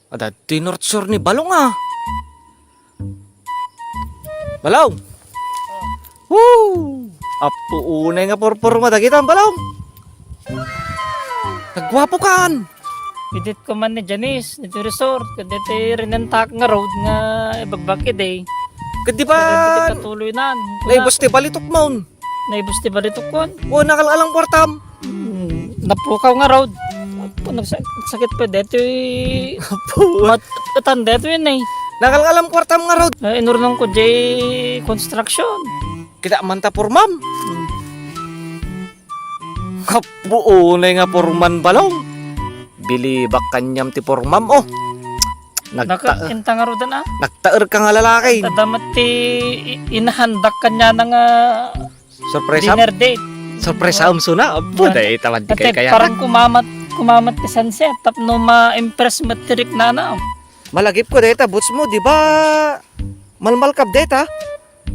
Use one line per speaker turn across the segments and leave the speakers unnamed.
Ada tinortsur ni Balong ah. Balong. Woo! Apo unay nga porporma kita Balong. Nagwapo kan.
Pidit ko man ni Janice, dito resort, dito rinantak nga road nga ibagbakid eh.
Kadi ba?
Dito katuloy nan.
Naibos ti balitok maun.
Naibos ti balitok kon.
O nakalalang portam.
Napukaw nga road. Nagsakit pa dito eh. Matan dito yun eh.
Nakalalang portam nga road.
Inurnong ko jay construction.
Kita manta pormam. Apo unay nga porman Balong. Bili bak kanyam ti pormam oh.
Nakainta nga rodan ah.
Nagtaer ka nga lalaki.
Tadamat ti inahandak kanya na nga
Surprise
dinner date.
Surprise suna. Apo dahil tamad di
Ate,
kaya.
parang kumamat ti sunset. Tapno ma-impress matirik na na.
Malagip ko deta boots mo di ba? Malmal kap deta.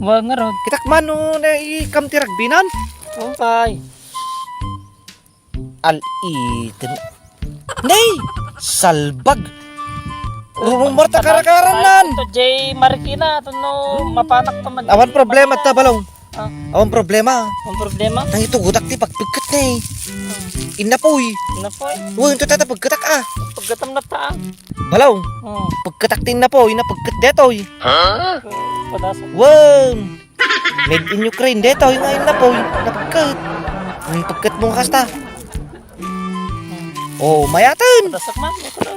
Wag nga rod.
Kitak mano na ikam ti ragbinan.
Okay.
Al-iten. Nay! Salbag! Rumorta karakaran
Ito Jay Marikina. Ito no mapanak pa man.
Awan problema ta Balong.
Ah.
Awan problema.
Ang problema?
Nang ito gudak ti pagpagkat na eh. Inapoy.
Ano po eh?
Uy, ito tata pagkatak ah.
Pagkatam na ta.
Balong.
Oh.
Pagkatak tin na po. Inapagkat detoy.
Padasa.
Wow! Made in Ukraine detoy. Ngayon na po. Napagkat. Ang pagkat mong kasta. Oh, mayatan.
Padasak man.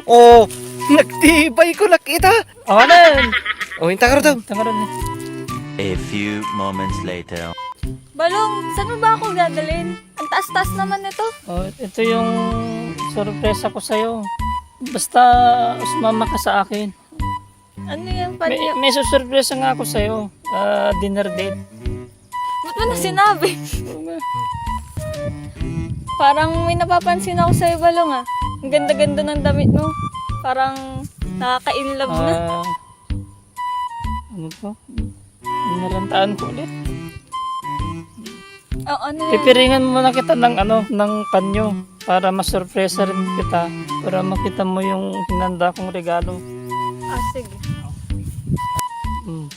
Oh, nagtibay ko nakita.
Awanan.
Oh, hinta ka rin.
Tama rin eh.
A few moments later.
Balong, saan mo ba ako dadalhin? Ang taas-taas naman ito.
Oh, ito yung sorpresa ko sa'yo. Basta sumama ka sa akin.
Ano yung
May,
panyo?
may susurpresa nga ako sa'yo. Dinner date.
Ba't mo na sinabi? Parang may napapansin ako sa'yo, Balong ah. Ang ganda-ganda ng damit mo. Parang nakaka-inlove na.
Ano to? Narantaan ko ulit.
Oh, ano yan?
Pipiringan mo na kita ng ng panyo para masurpresa rin kita. Para makita mo yung hinanda kong regalo.
Ah, sige.
Mm.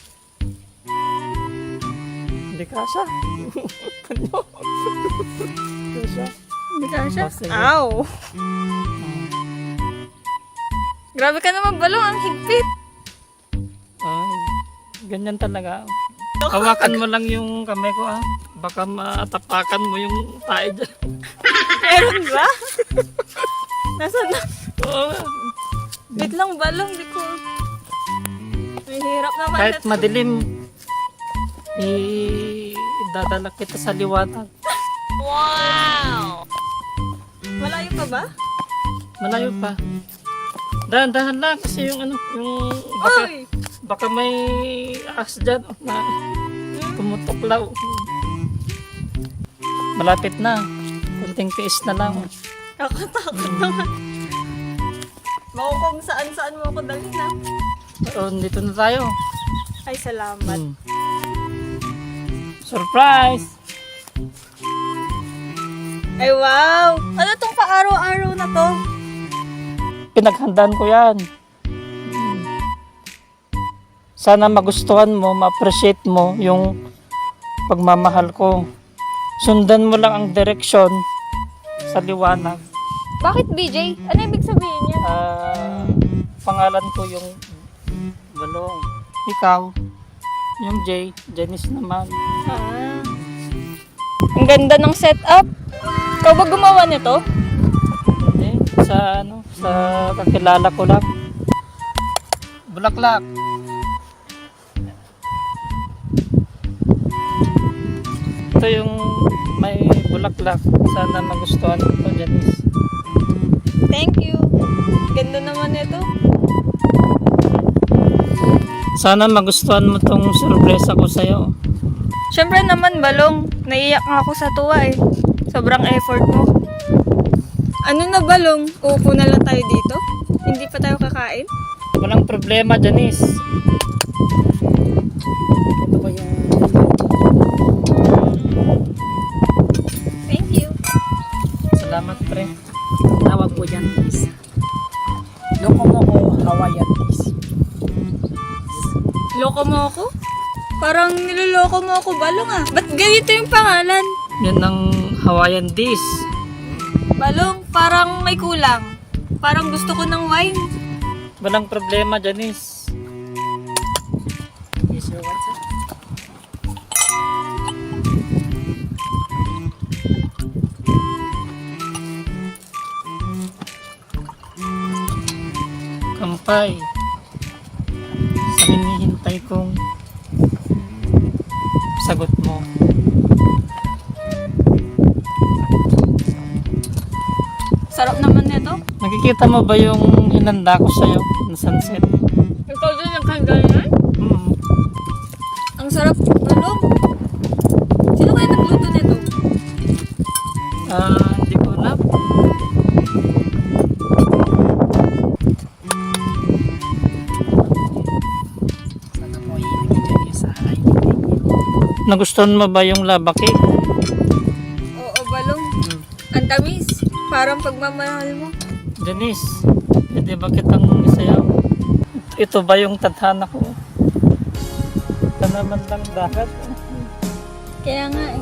Hindi kasha. Panyo. Kasha.
Hindi ka siya?
Ah, sige.
Ow! Grabe ka naman, Balong. Ang higpit.
Ganyan talaga. Hawakan mo lang yung kamay ko ah. Baka matapakan mo yung tae dyan.
Meron ba? Nasaan na?
Oo.
Wait lang, Balong. Di ko... May hirap naman.
Kahit
ito.
madilim, idadala kita sa liwanag.
Wow! Malayo pa ba?
Malayo pa. Dahan-dahan lang kasi yung yung
Oy!
baka may ahas dyan na tumutuklaw. Malapit na. Kunting tiis na lang.
Nakatakot naman. Bako kung saan-saan mo ako dalhin na.
O, dito na tayo.
Ay, salamat.
Surprise!
Ay, wow! Ano tong pa-araw-araw na to?
Pinaghandaan ko yan. Sana magustuhan mo, ma-appreciate mo yung pagmamahal ko. Sundan mo lang ang direksyon sa liwanag.
Bakit BJ? Ano ibig sabihin yan?
Pangalan ko yung Balong. Ikaw, yung Janice naman.
Ah. Ang ganda ng setup. Ikaw ba gumawa nito?
Hindi, sa kakilala ko lang. Bulaklak. Ito yung may bulaklak. Sana magustuhan mo ito, Janice.
Thank you. Ganda naman nito.
Sana magustuhan mo tong sorpresa ko sa'yo.
Siyempre naman, Balong. Naiyak nga ako sa tuwa eh. Sobrang effort mo. Ano na, Balong? Uupo na lang tayo dito? Hindi pa tayo kakain?
Walang problema, Janice. Ito ba yung...
Thank you.
Salamat, pre.
Tawag po dyan, please. Loko mo ko.
Hawaiian days.
Loko mo ako? Parang niloloko mo ako, Balong ah. Ba't ganito yung pangalan?
Yan ang Hawaiian days.
Balong, parang may kulang. Parang gusto ko ng wine.
Walang problema, Janice. Yes, sir. What's up? Kampay. Sa hinihintay kong sagot mo.
Sarap naman nito.
Nakikita mo ba yung hinanda ko sa'yo na sunset?
Ikaw din nagkaganyan?
Mm.
Ang sarap, Balong. Sino kaya nagluto nito?
Hindi ko alam. Nagustuhan mo ba yung lava cake?
Oo, Balong. Ang tamis. Parang pagmamahal mo.
Janice, hindi ba kitang isayaw? Ito ba yung tadhana ko? Ito naman lang dapat.
Kaya nga eh.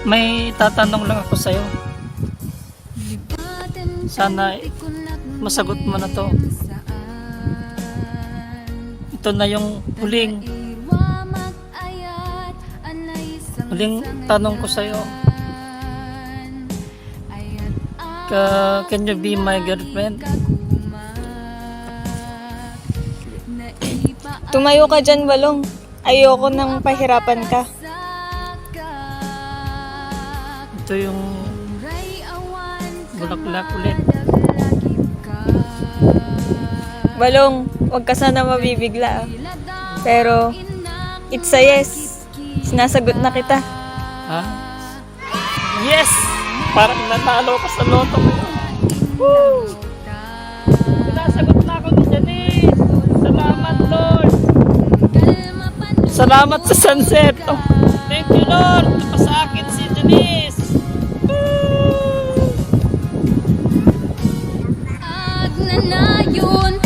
May tatanong lang ako sa'yo. Sana masagot mo na to. Ito na yung huling tanong ko sa'yo. Can you be my girlfriend?
Tumayo ka dyan, Balong. Ayoko nang pahirapan ka.
Ito yung bulaklak ulit.
Balong, huwag ka sana mabibigla. Pero, it's a yes. Sinasagot na kita.
Ha? Yes! Parang nanalo ka sa loto mo. Woo! Sinasagot na ako ni Janice. Salamat, Lord. Salamat sa sunset. Oh, thank you, Lord. Ito sa akin si Janice.
Agnanayon